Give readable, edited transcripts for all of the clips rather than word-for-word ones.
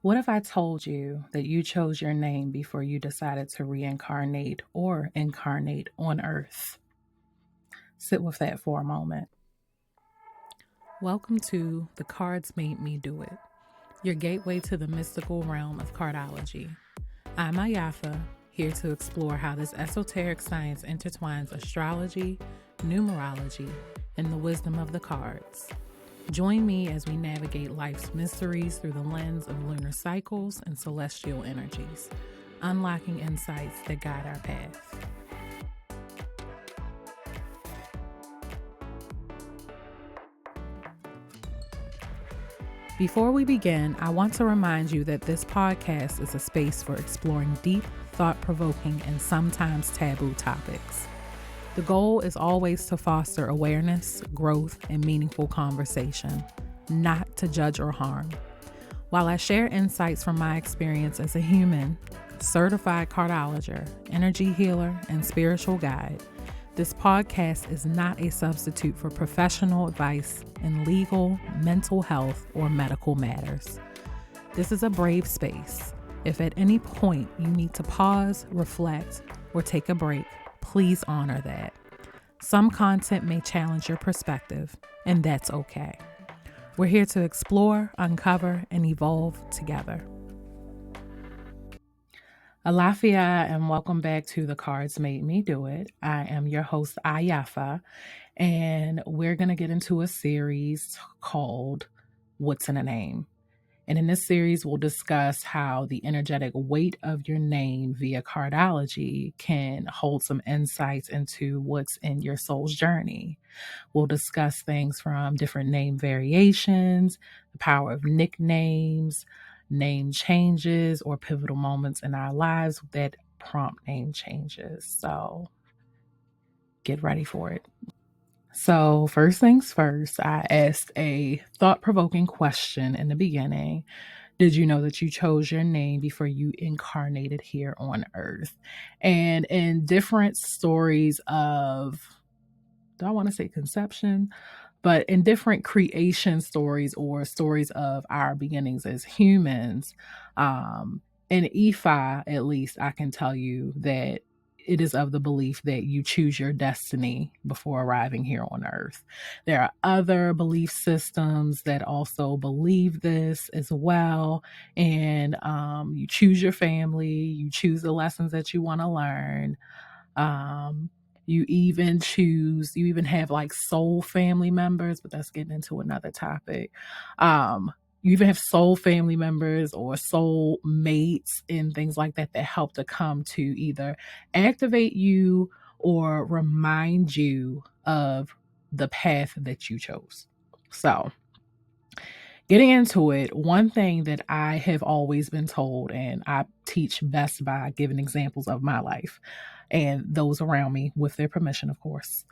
What if I told you that you chose your name before you decided to reincarnate or incarnate on Earth? Sit with that for a moment. Welcome to The Cards Made Me Do It, your gateway to the mystical realm of cardology. I'm Ayafa, here to explore how this esoteric science intertwines astrology, numerology, and the wisdom of the cards. Join me as we navigate life's mysteries through the lens of lunar cycles and celestial energies, unlocking insights that guide our path. Before we begin, I want to remind you that this podcast is a space for exploring deep, thought-provoking, and sometimes taboo topics. The goal is always to foster awareness, growth, and meaningful conversation, not to judge or harm. While I share insights from my experience as a human, certified cardologist, energy healer, and spiritual guide, this podcast is not a substitute for professional advice in legal, mental health, or medical matters. This is a brave space. If at any point you need to pause, reflect, or take a break, please honor that. Some content may challenge your perspective, and that's okay. We're here to explore, uncover, and evolve together. Alafia, and welcome back to The Cards Made Me Do It. I am your host, Ayafa, and we're going to get into a series called What's in a Name? And in this series, we'll discuss how the energetic weight of your name via cardology can hold some insights into what's in your soul's journey. We'll discuss things from different name variations, the power of nicknames, name changes, or pivotal moments in our lives that prompt name changes. So get ready for it. So, first things first, I asked a thought provoking question in the beginning. Did you know that you chose your name before you incarnated here on Earth? And in different stories of, do I want to say conception? But in different creation stories or stories of our beginnings as humans, in Ifa, at least, I can tell you that it is of the belief that you choose your destiny before arriving here on Earth. There are other belief systems that also believe this as well. And you choose your family, you choose the lessons that you want to learn. Um, you even have like soul family members, but that's getting into another topic. You even have soul family members or soul mates and things like that that help to come to either activate you or remind you of the path that you chose. So, getting into it, one thing that I have always been told, and I teach best by giving examples of my life and those around me with their permission, of course.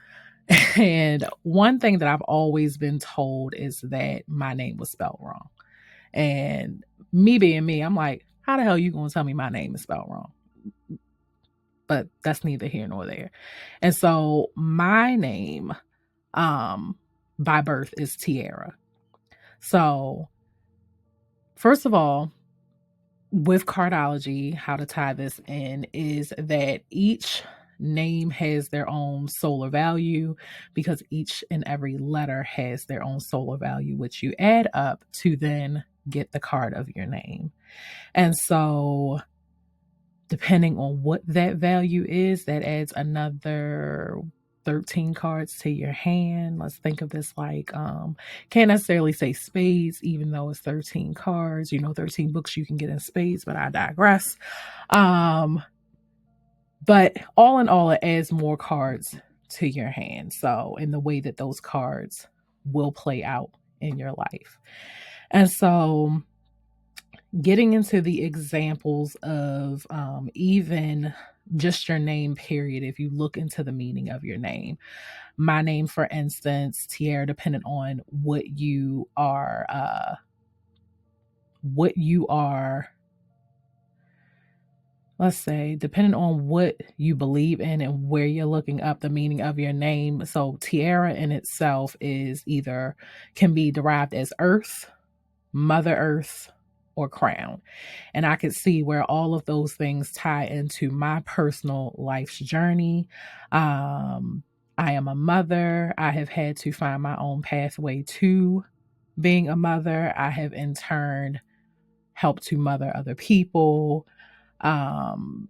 And one thing that I've always been told is that my name was spelled wrong. And me being me, I'm like, how the hell are you going to tell me my name is spelled wrong? But that's neither here nor there. And so my name by birth is Tiara. So first of all, with cardology, how to tie this in is that each name has their own solar value because each and every letter has their own solar value, which you add up to then get the card of your name. And so, depending on what that value is, that adds another 13 cards to your hand. Let's think of this like, can't necessarily say spades, even though it's 13 cards, 13 books you can get in spades, but I digress. But all in all, it adds more cards to your hand. So, in the way that those cards will play out in your life. And so, getting into the examples of even just your name, period, if you look into the meaning of your name. My name, for instance, Tiara, depending on what you are, let's say, depending on what you believe in and where you're looking up the meaning of your name. So Tiara in itself can be derived as Earth, Mother Earth, or crown. And I could see where all of those things tie into my personal life's journey. Um, I am a mother. I have had to find my own pathway to being a mother. I have in turn helped to mother other people. Um,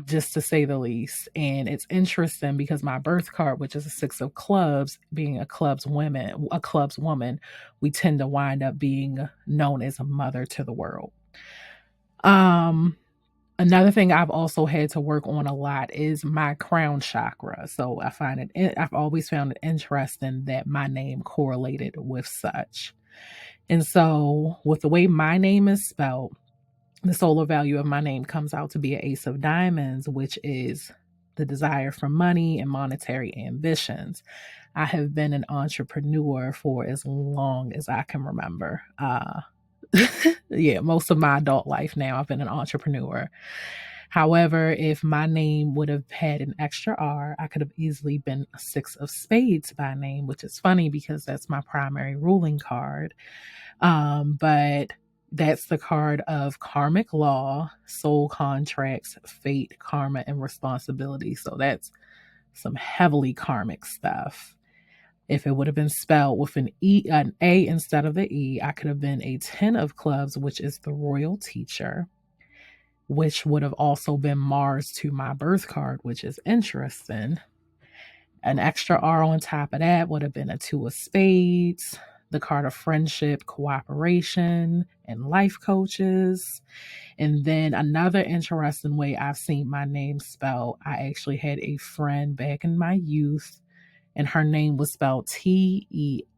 just to say the least. And it's interesting because my birth card, which is a six of clubs, being a club's woman, we tend to wind up being known as a mother to the world. Um, Another thing I've also had to work on a lot is my crown chakra. So I've always found it interesting that my name correlated with such. And so with the way my name is spelled, the solar value of my name comes out to be an ace of diamonds, which is the desire for money and monetary ambitions. I have been an entrepreneur for as long as I can remember. Yeah, most of my adult life now, I've been an entrepreneur. However, if my name would have had an extra R, I could have easily been a six of spades by name, which is funny because that's my primary ruling card. But that's the card of karmic law, soul contracts, fate, karma, and responsibility. So that's some heavily karmic stuff. If it would have been spelled with an A instead of the E, I could have been a 10 of clubs, which is the royal teacher, which would have also been Mars to my birth card, which is interesting. An extra R on top of that would have been a two of spades, the card of friendship, cooperation, and life coaches. And then another interesting way I've seen my name spelled, I actually had a friend back in my youth, and her name was spelled Teairra.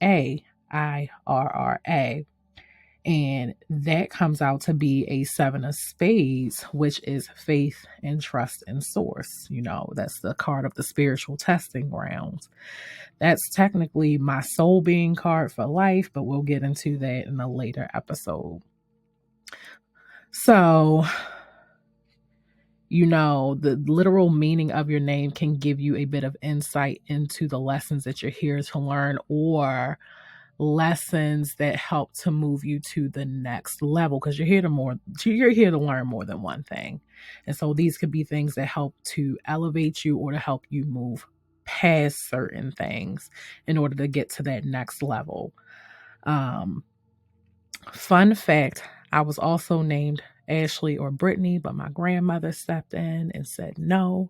And that comes out to be a seven of spades, which is faith and trust in source. You know, that's the card of the spiritual testing grounds. That's technically my soul being card for life, but we'll get into that in a later episode. So, you know, the literal meaning of your name can give you a bit of insight into the lessons that you're here to learn, or lessons that help to move you to the next level, because you're here to learn more than one thing. And so these could be things that help to elevate you or to help you move past certain things in order to get to that next level. Fun fact, I was also named Ashley or Brittany, but my grandmother stepped in and said no.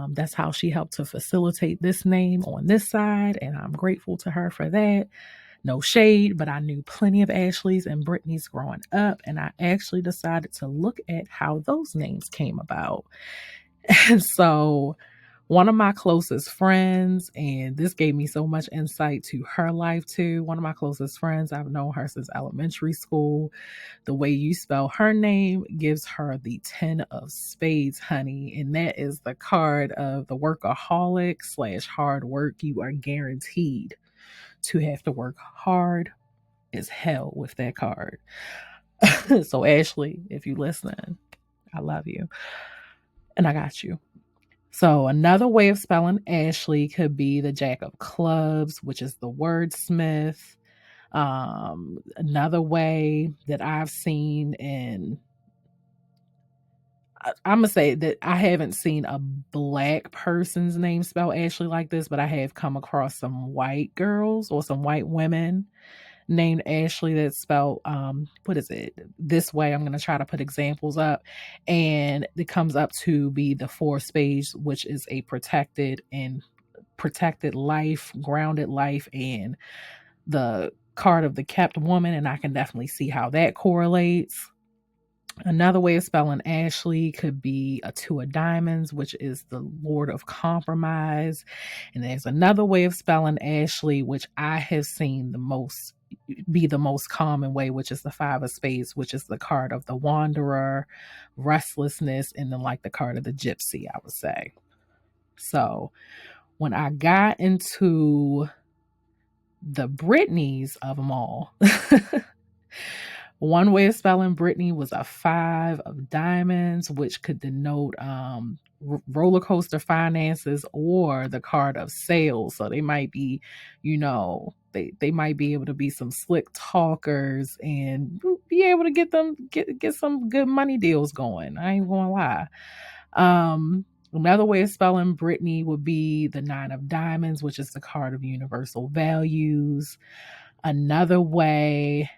That's how she helped to facilitate this name on this side, and I'm grateful to her for that. No shade, but I knew plenty of Ashleys and Brittany's growing up, and I actually decided to look at how those names came about. And so one of my closest friends, and this gave me so much insight to her life too. One of my closest friends, I've known her since elementary school. The way you spell her name gives her the 10 of spades, honey. And that is the card of the workaholic / hard work. You are guaranteed to have to work hard as hell with that card. So Ashley, if you listen, I love you. And I got you. So another way of spelling Ashley could be the Jack of Clubs, which is the wordsmith. Another way that I've seen, and I'm going to say that I haven't seen a black person's name spelled Ashley like this, but I have come across some white girls or some white women named Ashley that's spelled, what is it? This way. I'm going to try to put examples up. And it comes up to be the four spades, which is a protected life, grounded life, and the card of the kept woman. And I can definitely see how that correlates. Another way of spelling Ashley could be a two of diamonds, which is the Lord of compromise. And there's another way of spelling Ashley, which I have seen the most common way, which is the five of spades, which is the card of the wanderer, restlessness, and then like the card of the gypsy, I would say. So when I got into the Britneys of them all, one way of spelling Brittany was a five of diamonds, which could denote roller coaster finances or the card of sales. So they might be, they might be able to be some slick talkers and be able to get some good money deals going. I ain't gonna lie. Another way of spelling Brittany would be the Nine of Diamonds, which is the card of universal values. Another way,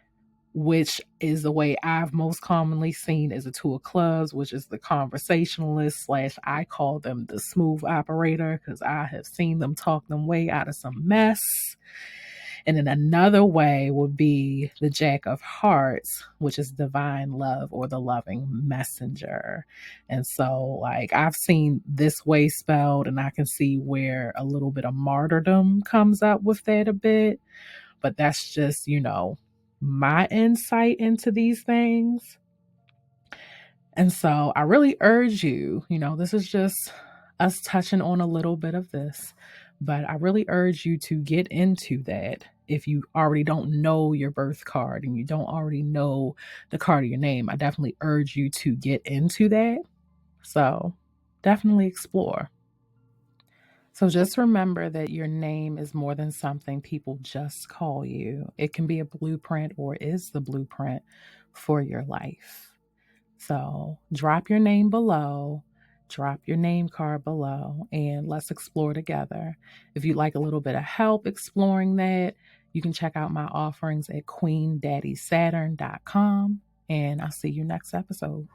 which is the way I've most commonly seen, is a Two of Clubs, which is the conversationalist / I call them the smooth operator, because I have seen them talk them way out of some mess. And then another way would be the Jack of Hearts, which is divine love or the loving messenger. And so, like, I've seen this way spelled, and I can see where a little bit of martyrdom comes up with that a bit. But that's just, my insight into these things. And so I really urge you, this is just us touching on a little bit of this, but I really urge you to get into that. If you already don't know your birth card and you don't already know the card of your name, I definitely urge you to get into that. So definitely explore. So just remember that your name is more than something people just call you. It can be a blueprint or is the blueprint for your life. So drop your name below, drop your name card below, and let's explore together. If you'd like a little bit of help exploring that, you can check out my offerings at queendaddysaturn.com, and I'll see you next episode.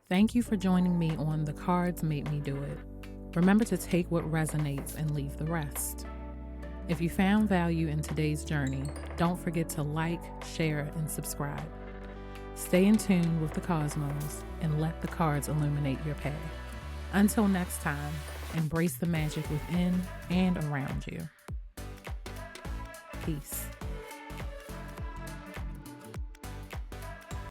Thank you for joining me on The Cards Made Me Do It. Remember to take what resonates and leave the rest. If you found value in today's journey, don't forget to like, share, and subscribe. Stay in tune with the cosmos and let the cards illuminate your path. Until next time, embrace the magic within and around you. Peace.